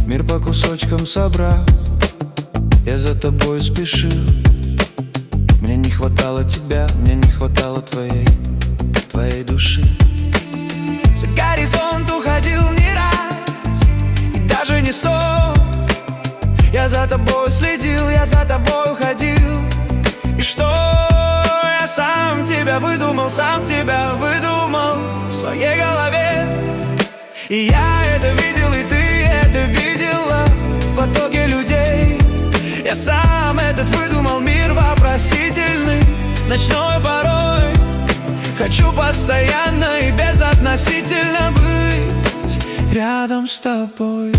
Мир по кусочкам собрав, я за тобой спешил. Мне не хватало тебя, мне не хватало твоей души. За горизонт уходил не раз и даже не сто. Я за тобой следил, я за тобой уходил. И что я сам тебя выдумал в своей голове. И я это видел, и ты это видела в потоке людей. Я сам этот выдумал мир вопросительный, ночной порой. Хочу постоянно и безотносительно быть рядом с тобой.